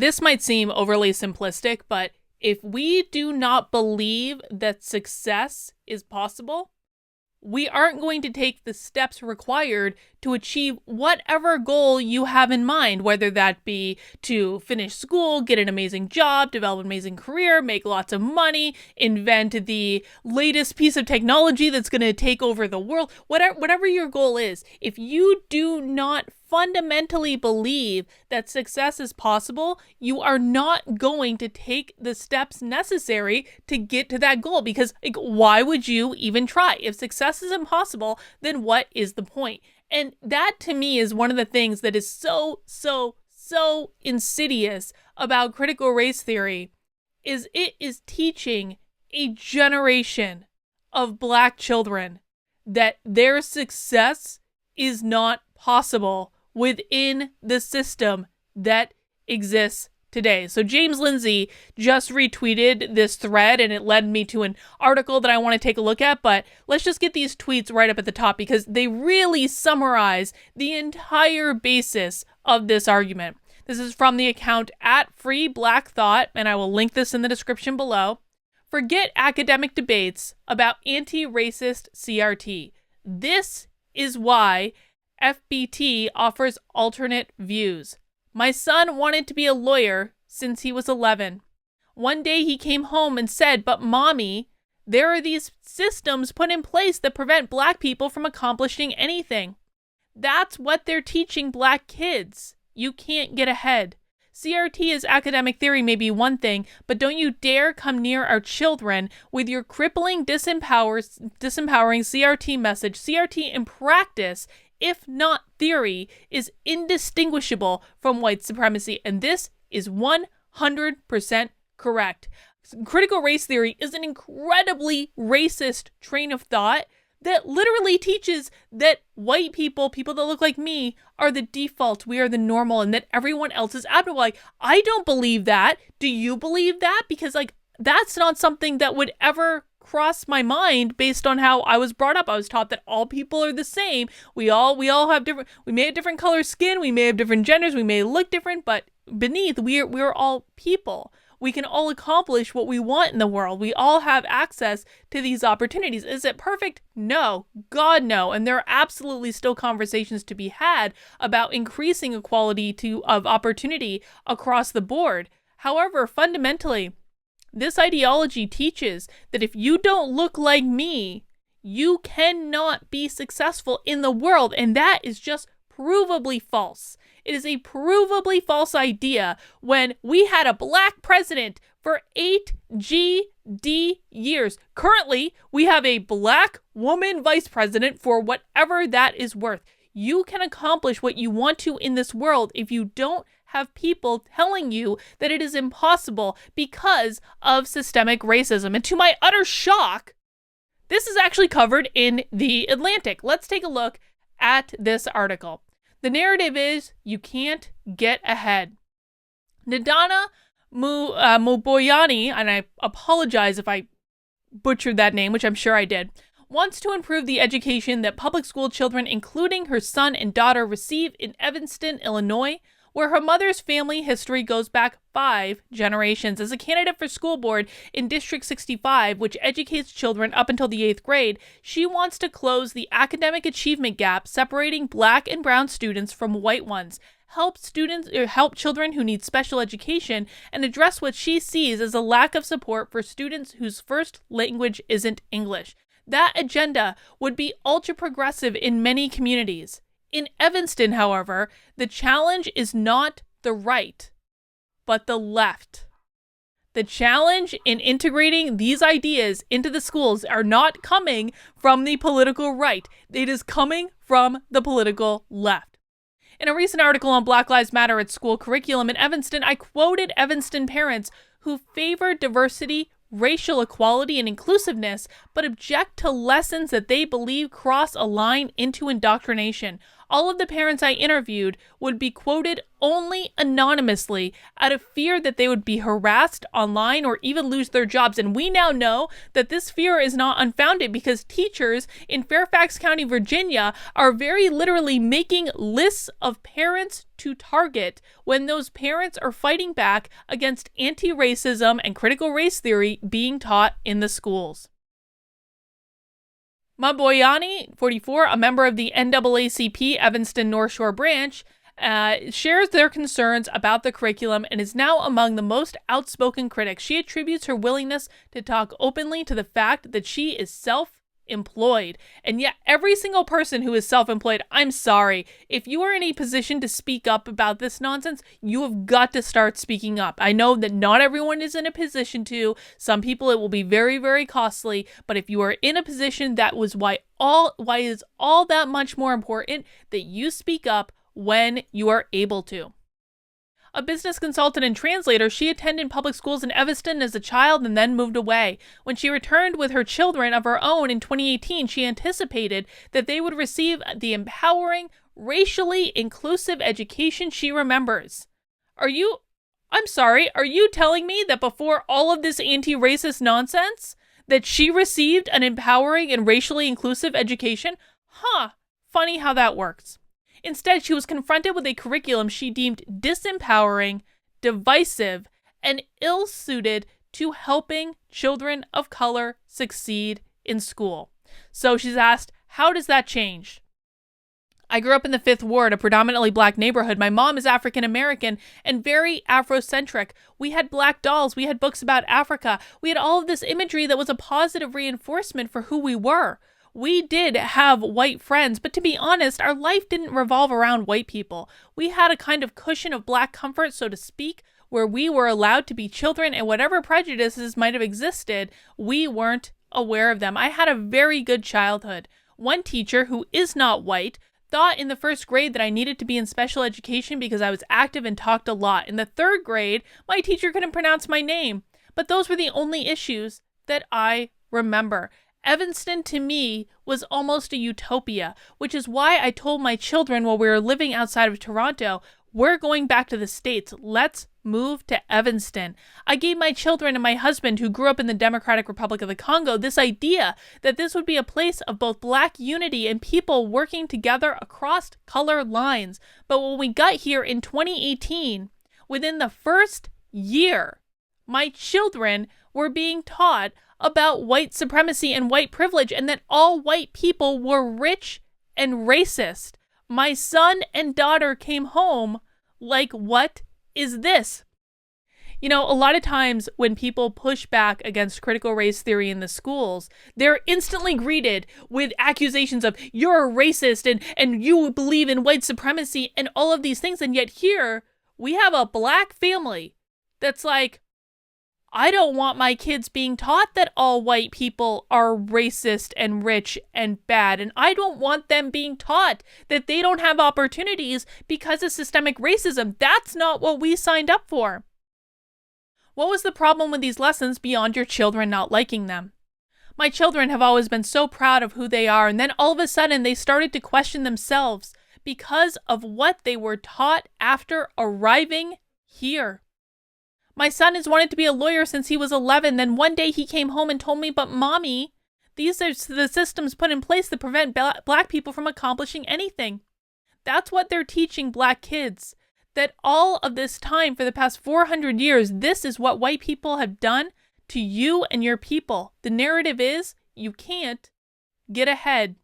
this might seem overly simplistic, but if we do not believe that success is possible, we aren't going to take the steps required to achieve whatever goal you have in mind, whether that be to finish school, get an amazing job, develop an amazing career, make lots of money, invent the latest piece of technology that's going to take over the world, whatever your goal is. If you do not fundamentally believe that success is possible, you are not going to take the steps necessary to get to that goal, because why would you even try? If success is impossible, then what is the point? And that to me is one of the things that is so insidious about critical race theory, is it is teaching a generation of Black children that their success is not possible within the system that exists today. So James Lindsay just retweeted this thread, and it led me to an article that I want to take a look at, but let's just get these tweets right up at the top because they really summarize the entire basis of this argument. This is from the account @FreeBlackThought, and I will link this in the description below. Forget academic debates about anti-racist CRT. This is why FBT offers alternate views. My son wanted to be a lawyer since he was 11. One day he came home and said, "But mommy, there are these systems put in place that prevent Black people from accomplishing anything." That's what they're teaching Black kids. You can't get ahead. CRT as academic theory may be one thing, but don't you dare come near our children with your crippling disempowering CRT message. CRT in practice, if not theory, is indistinguishable from white supremacy, and this is 100% correct. Critical race theory is an incredibly racist train of thought that literally teaches that white people that look like me, are the default, we are the normal, and that everyone else is abnormal. Like, I don't believe that. Do you believe that? Because, that's not something that would ever cross my mind based on how I was brought up. I was taught that all people are the same. We all have different, we may have different color skin, we may have different genders, we may look different, but beneath, we're all people. We can all accomplish what we want in the world. We all have access to these opportunities. Is it perfect? No. God, no. And there are absolutely still conversations to be had about increasing equality of opportunity across the board. However, fundamentally, this ideology teaches that if you don't look like me, you cannot be successful in the world. And that is just provably false. It is a provably false idea when we had a Black president for 8 GD years. Currently, we have a Black woman vice president for whatever that is worth. You can accomplish what you want to in this world if you don't have people telling you that it is impossible because of systemic racism. And to my utter shock, this is actually covered in The Atlantic. Let's take a look at this article. The narrative is you can't get ahead. Nadana Muboyani, and I apologize if I butchered that name, which I'm sure I did, wants to improve the education that public school children, including her son and daughter, receive in Evanston, Illinois, where her mother's family history goes back 5 generations. As a candidate for school board in District 65, which educates children up until the 8th grade, she wants to close the academic achievement gap separating Black and brown students from white ones, help children who need special education, and address what she sees as a lack of support for students whose first language isn't English. That agenda would be ultra progressive in many communities. In Evanston, however, the challenge is not the right, but the left. The challenge in integrating these ideas into the schools are not coming from the political right. It is coming from the political left. In a recent article on Black Lives Matter at school curriculum in Evanston, I quoted Evanston parents who favor diversity, racial equality, and inclusiveness, but object to lessons that they believe cross a line into indoctrination. All of the parents I interviewed would be quoted only anonymously out of fear that they would be harassed online or even lose their jobs. And we now know that this fear is not unfounded because teachers in Fairfax County, Virginia, are very literally making lists of parents to target when those parents are fighting back against anti-racism and critical race theory being taught in the schools. Maboyani, 44, a member of the NAACP Evanston North Shore branch, shares their concerns about the curriculum and is now among the most outspoken critics. She attributes her willingness to talk openly to the fact that she is self-employed. And yet every single person who is self-employed, I'm sorry, if you are in a position to speak up about this nonsense, you have got to start speaking up. I know that not everyone is in a position to. Some people it will be very, very costly. But if you are in a position, that was why is all that much more important that you speak up when you are able to. A business consultant and translator, she attended public schools in Evanston as a child and then moved away. When she returned with her children of her own in 2018, she anticipated that they would receive the empowering, racially inclusive education she remembers. Are you telling me that before all of this anti-racist nonsense, that she received an empowering and racially inclusive education? Funny how that works. Instead, she was confronted with a curriculum she deemed disempowering, divisive, and ill-suited to helping children of color succeed in school. So she's asked, how does that change? I grew up in the 5th Ward, a predominantly black neighborhood. My mom is African American and very Afrocentric. We had black dolls. We had books about Africa. We had all of this imagery that was a positive reinforcement for who we were. We did have white friends, but to be honest, our life didn't revolve around white people. We had a kind of cushion of black comfort, so to speak, where we were allowed to be children, and whatever prejudices might have existed, we weren't aware of them. I had a very good childhood. One teacher, who is not white, thought in the 1st grade that I needed to be in special education because I was active and talked a lot. In the 3rd grade, my teacher couldn't pronounce my name. But those were the only issues that I remember. Evanston, to me, was almost a utopia, which is why I told my children while we were living outside of Toronto, we're going back to the States. Let's move to Evanston. I gave my children and my husband, who grew up in the Democratic Republic of the Congo, this idea that this would be a place of both black unity and people working together across color lines. But when we got here in 2018, within the first year, my children were being taught about white supremacy and white privilege, and that all white people were rich and racist. My son and daughter came home like, what is this? You know, a lot of times when people push back against critical race theory in the schools, they're instantly greeted with accusations of, you're a racist and you believe in white supremacy and all of these things. And yet here we have a black family that's like, I don't want my kids being taught that all white people are racist and rich and bad. And I don't want them being taught that they don't have opportunities because of systemic racism. That's not what we signed up for. What was the problem with these lessons beyond your children not liking them? My children have always been so proud of who they are, and then all of a sudden they started to question themselves because of what they were taught after arriving here. My son has wanted to be a lawyer since he was 11. Then one day he came home and told me, but mommy, these are the systems put in place that prevent black people from accomplishing anything. That's what they're teaching black kids. That all of this time for the past 400 years, this is what white people have done to you and your people. The narrative is you can't get ahead.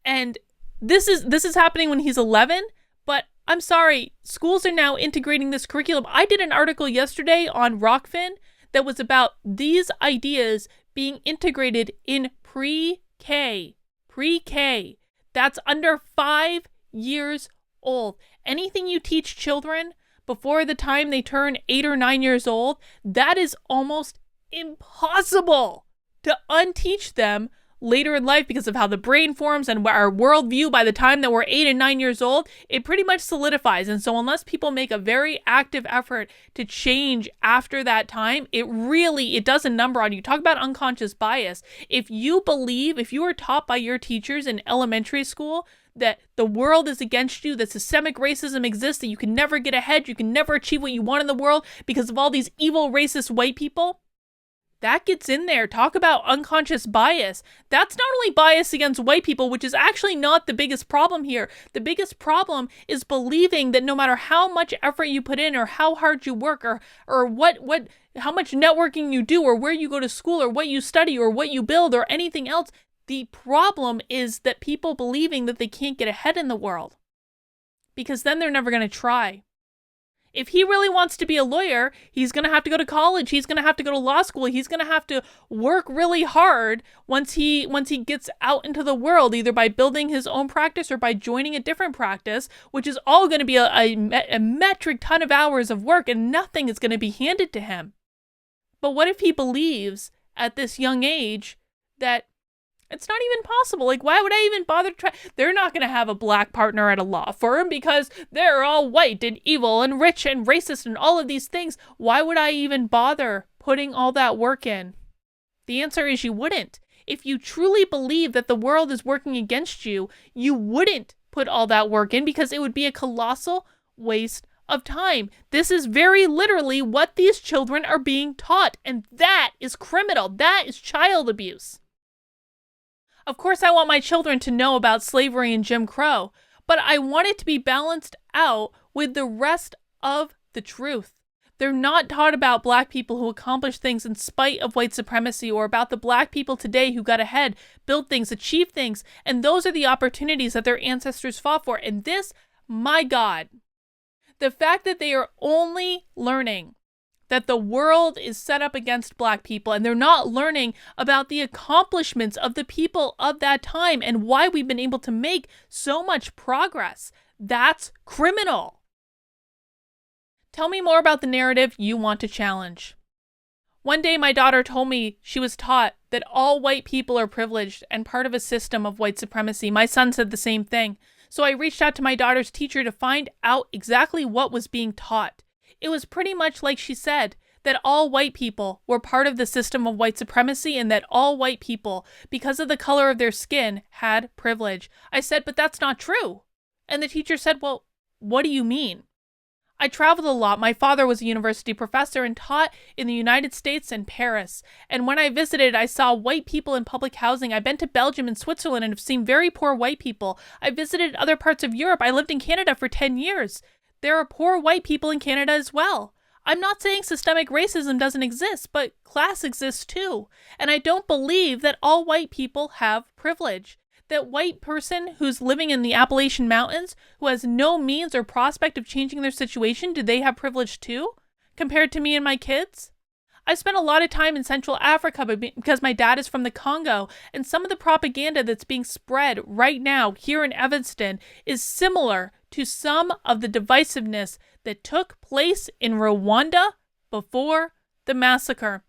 And this is happening when he's 11, but I'm sorry, schools are now integrating this curriculum. I did an article yesterday on Rockfin that was about these ideas being integrated in pre-K. Pre-K. That's under 5 years old. Anything you teach children before the time they turn 8 or 9 years old, that is almost impossible to unteach them later in life because of how the brain forms and our worldview by the time that we're 8 and 9 years old, it pretty much solidifies. And so unless people make a very active effort to change after that time, it does a number on you. Talk about unconscious bias. If you are taught by your teachers in elementary school that the world is against you, that systemic racism exists, that you can never get ahead, you can never achieve what you want in the world because of all these evil racist white people, That gets in there. Talk about unconscious bias. That's not only bias against white people, which is actually not the biggest problem here. The biggest problem is believing that no matter how much effort you put in or how hard you work or how much networking you do or where you go to school or what you study or what you build or anything else, the problem is that people believing that they can't get ahead in the world. Because then they're never going to try. If he really wants to be a lawyer, he's going to have to go to college. He's going to have to go to law school. He's going to have to work really hard once he gets out into the world, either by building his own practice or by joining a different practice, which is all going to be a metric ton of hours of work, and nothing is going to be handed to him. But what if he believes at this young age that it's not even possible? Like, why would I even bother try? They're not going to have a black partner at a law firm because they're all white and evil and rich and racist and all of these things. Why would I even bother putting all that work in? The answer is you wouldn't. If you truly believe that the world is working against you, you wouldn't put all that work in because it would be a colossal waste of time. This is very literally what these children are being taught, and that is criminal. That is child abuse. Of course, I want my children to know about slavery and Jim Crow, but I want it to be balanced out with the rest of the truth. They're not taught about black people who accomplished things in spite of white supremacy, or about the black people today who got ahead, built things, achieved things, and those are the opportunities that their ancestors fought for. And this, my God, the fact that they are only learning that the world is set up against black people, and they're not learning about the accomplishments of the people of that time and why we've been able to make so much progress. That's criminal. Tell me more about the narrative you want to challenge. One day, my daughter told me she was taught that all white people are privileged and part of a system of white supremacy. My son said the same thing. So I reached out to my daughter's teacher to find out exactly what was being taught. It was pretty much like she said, that all white people were part of the system of white supremacy and that all white people, because of the color of their skin, had privilege. I said, but that's not true. And the teacher said, well, what do you mean? I traveled a lot. My father was a university professor and taught in the United States and Paris. And when I visited, I saw white people in public housing. I've been to Belgium and Switzerland and have seen very poor white people. I visited other parts of Europe. I lived in Canada for 10 years. There are poor white people in Canada as well. I'm not saying systemic racism doesn't exist, but class exists too. And I don't believe that all white people have privilege. That white person who's living in the Appalachian Mountains, who has no means or prospect of changing their situation, do they have privilege too, compared to me and my kids? I spent a lot of time in Central Africa because my dad is from the Congo, and some of the propaganda that's being spread right now here in Evanston is similar to some of the divisiveness that took place in Rwanda before the massacre.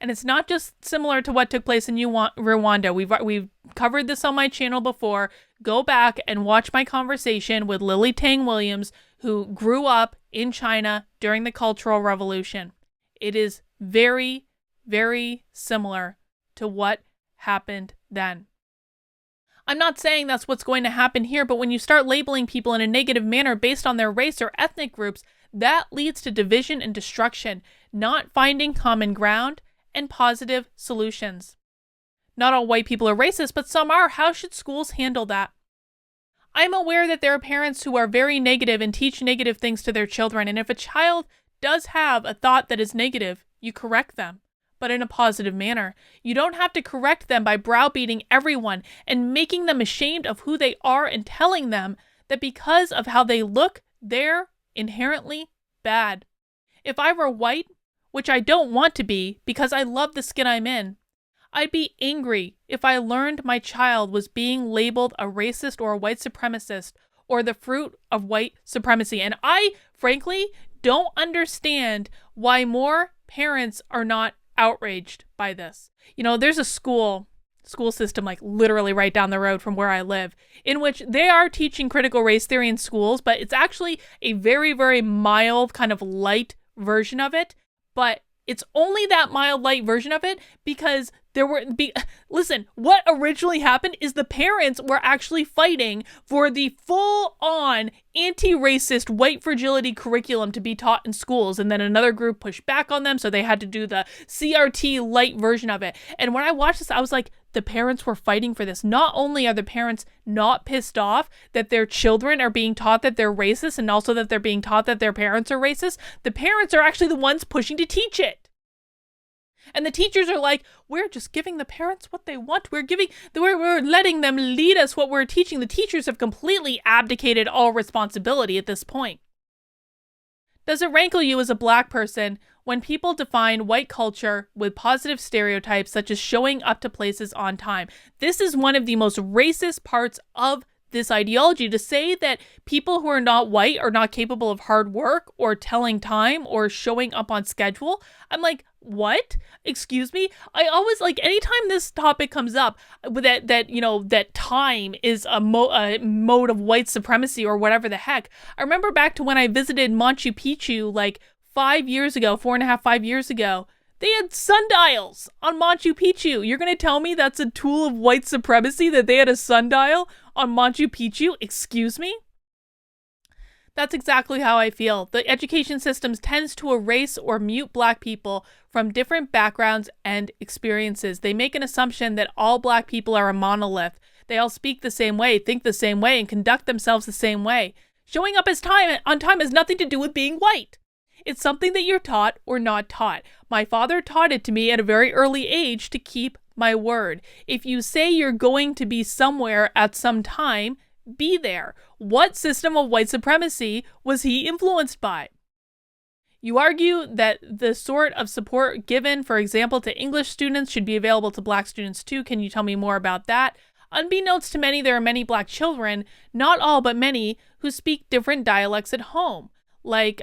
And it's not just similar to what took place in Rwanda. We've covered this on my channel before. Go back and watch my conversation with Lily Tang Williams, who grew up in China during the Cultural Revolution. It is very, very similar to what happened then. I'm not saying that's what's going to happen here, but when you start labeling people in a negative manner based on their race or ethnic groups, that leads to division and destruction, not finding common ground and positive solutions. Not all white people are racist, but some are. How should schools handle that? I'm aware that there are parents who are very negative and teach negative things to their children, and if a child does have a thought that is negative, you correct them, but in a positive manner. You don't have to correct them by browbeating everyone and making them ashamed of who they are and telling them that because of how they look, they're inherently bad. If I were white, which I don't want to be because I love the skin I'm in, I'd be angry if I learned my child was being labeled a racist or a white supremacist or the fruit of white supremacy. And I, frankly, don't understand why more parents are not outraged by this. You know, there's a school system like literally right down the road from where I live, in which they are teaching critical race theory in schools, but it's actually a very, very mild kind of light version of it. But It's only that mild light version of it because listen, what originally happened is the parents were actually fighting for the full-on anti-racist white fragility curriculum to be taught in schools, and then another group pushed back on them, so they had to do the CRT light version of it. And when I watched this, I was like, the parents were fighting for this. Not only are the parents not pissed off that their children are being taught that they're racist, and also that they're being taught that their parents are racist, the parents are actually the ones pushing to teach it. And the teachers are like, we're just giving the parents what they want. We're letting them lead us what we're teaching. The teachers have completely abdicated all responsibility at this point. Does it rankle you as a Black person when people define white culture with positive stereotypes such as showing up to places on time? This is one of the most racist parts of this ideology, to say that people who are not white are not capable of hard work or telling time or showing up on schedule. I'm like, what? Excuse me? I always, like, anytime this topic comes up, that time is a mode of white supremacy or whatever the heck. I remember back to when I visited Machu Picchu like 5 years ago, 4.5, 5 years ago. They had sundials on Machu Picchu. You're going to tell me that's a tool of white supremacy that they had a sundial on Machu Picchu? Excuse me? That's exactly how I feel. The education system tends to erase or mute Black people from different backgrounds and experiences. They make an assumption that all Black people are a monolith. They all speak the same way, think the same way, and conduct themselves the same way. Showing up on time has nothing to do with being white. It's something that you're taught or not taught. My father taught it to me at a very early age to keep my word. If you say you're going to be somewhere at some time, be there. What system of white supremacy was he influenced by? You argue that the sort of support given, for example, to English students should be available to Black students too. Can you tell me more about that? Unbeknownst to many, there are many Black children, not all but many, who speak different dialects at home, like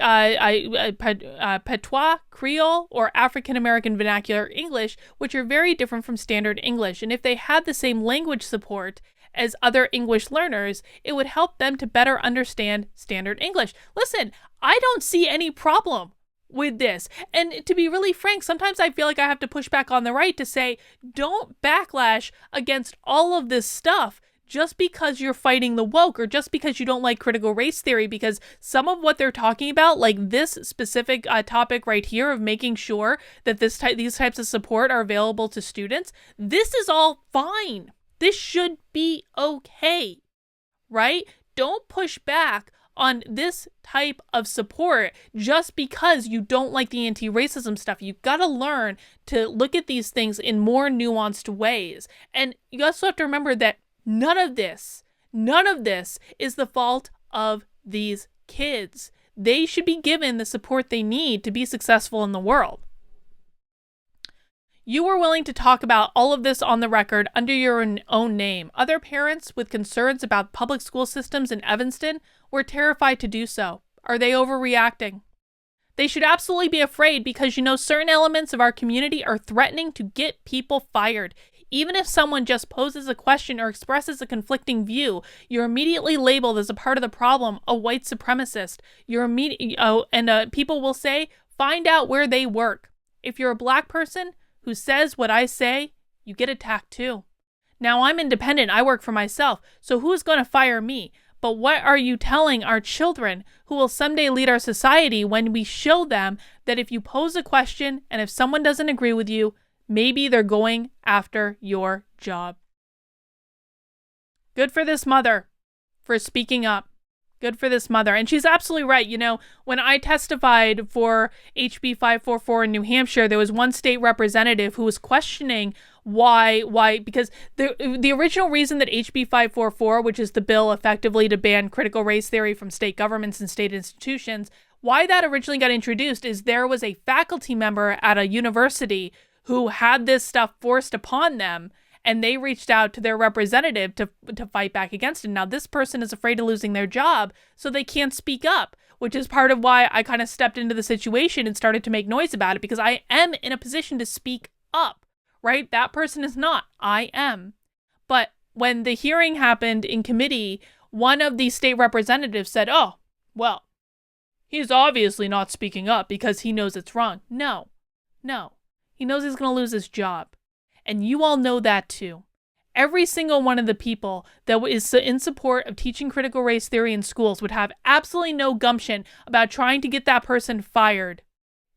Patois, Creole, or African American Vernacular English, which are very different from Standard English. And if they had the same language support as other English learners, it would help them to better understand Standard English. Listen, I don't see any problem with this. And to be really frank, sometimes I feel like I have to push back on the right to say, don't backlash against all of this stuff just because you're fighting the woke, or just because you don't like critical race theory, because some of what they're talking about, like this specific topic right here of making sure that these types of support are available to students, this is all fine. This should be okay, right? Don't push back on this type of support just because you don't like the anti-racism stuff. You've got to learn to look at these things in more nuanced ways. And you also have to remember that none of this is the fault of these kids. They should be given the support they need to be successful in the world. You were willing to talk about all of this on the record under your own name. Other parents with concerns about public school systems in Evanston were terrified to do so. Are they overreacting? They should absolutely be afraid because certain elements of our community are threatening to get people fired. Even if someone just poses a question or expresses a conflicting view, you're immediately labeled as a part of the problem, a white supremacist. People will say, find out where they work. If you're a Black person who says what I say, you get attacked too. Now, I'm independent. I work for myself. So who's going to fire me? But what are you telling our children who will someday lead our society when we show them that if you pose a question and if someone doesn't agree with you, maybe they're going after your job? Good for this mother for speaking up. Good for this mother. And she's absolutely right. When I testified for HB 544 in New Hampshire, there was one state representative who was questioning why, because the original reason that HB 544, which is the bill effectively to ban critical race theory from state governments and state institutions, why that originally got introduced is there was a faculty member at a university who had this stuff forced upon them, and they reached out to their representative to fight back against it. Now, this person is afraid of losing their job, so they can't speak up, which is part of why I kind of stepped into the situation and started to make noise about it, because I am in a position to speak up, right? That person is not. I am. But when the hearing happened in committee, one of the state representatives said, oh, well, he's obviously not speaking up because he knows it's wrong. No. No. He knows he's going to lose his job. And you all know that too. Every single one of the people that is in support of teaching critical race theory in schools would have absolutely no gumption about trying to get that person fired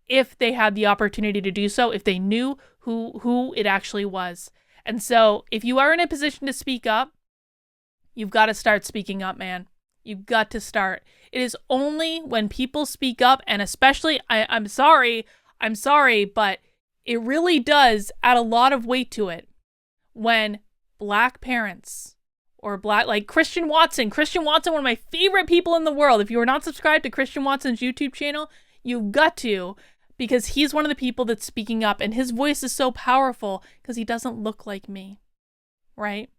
if they had the opportunity to do so, if they knew who it actually was. And so if you are in a position to speak up, you've got to start speaking up, man. You've got to start. It is only when people speak up, and especially, I'm sorry, but it really does add a lot of weight to it when Black parents or like Christian Watson, one of my favorite people in the world. If you are not subscribed to Christian Watson's YouTube channel, you've got to, because he's one of the people that's speaking up, and his voice is so powerful because he doesn't look like me, right?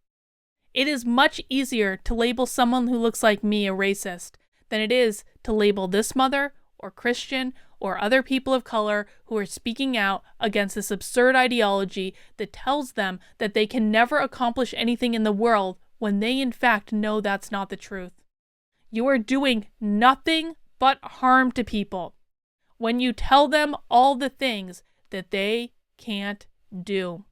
It is much easier to label someone who looks like me a racist than it is to label this mother or Christian or other people of color who are speaking out against this absurd ideology that tells them that they can never accomplish anything in the world when they in fact know that's not the truth. You are doing nothing but harm to people when you tell them all the things that they can't do.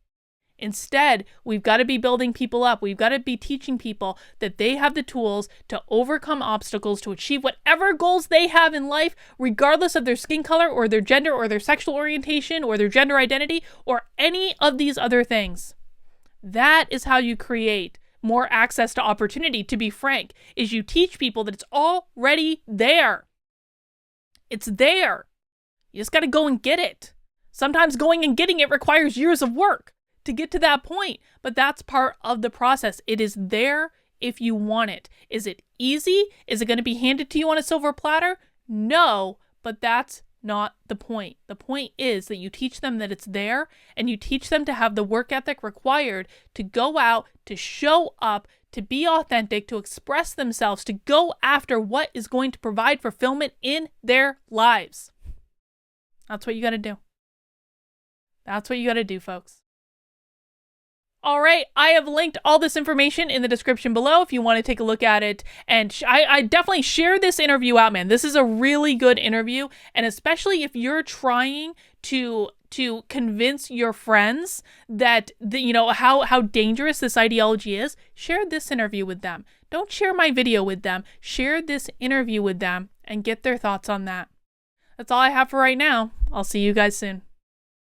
Instead, we've got to be building people up. We've got to be teaching people that they have the tools to overcome obstacles, to achieve whatever goals they have in life, regardless of their skin color or their gender or their sexual orientation or their gender identity or any of these other things. That is how you create more access to opportunity, to be frank, is you teach people that it's already there. It's there. You just got to go and get it. Sometimes going and getting it requires years of work to get to that point, but that's part of the process. It is there if you want it. Is it easy? Is it going to be handed to you on a silver platter? No, but that's not the point. The point is that you teach them that it's there, and you teach them to have the work ethic required to go out, to show up, to be authentic, to express themselves, to go after what is going to provide fulfillment in their lives. That's what you got to do. That's what you got to do, folks. All right, I have linked all this information in the description below if you want to take a look at it. And I definitely share this interview out, man. This is a really good interview. And especially if you're trying to convince your friends that, how dangerous this ideology is, share this interview with them. Don't share my video with them. Share this interview with them and get their thoughts on that. That's all I have for right now. I'll see you guys soon.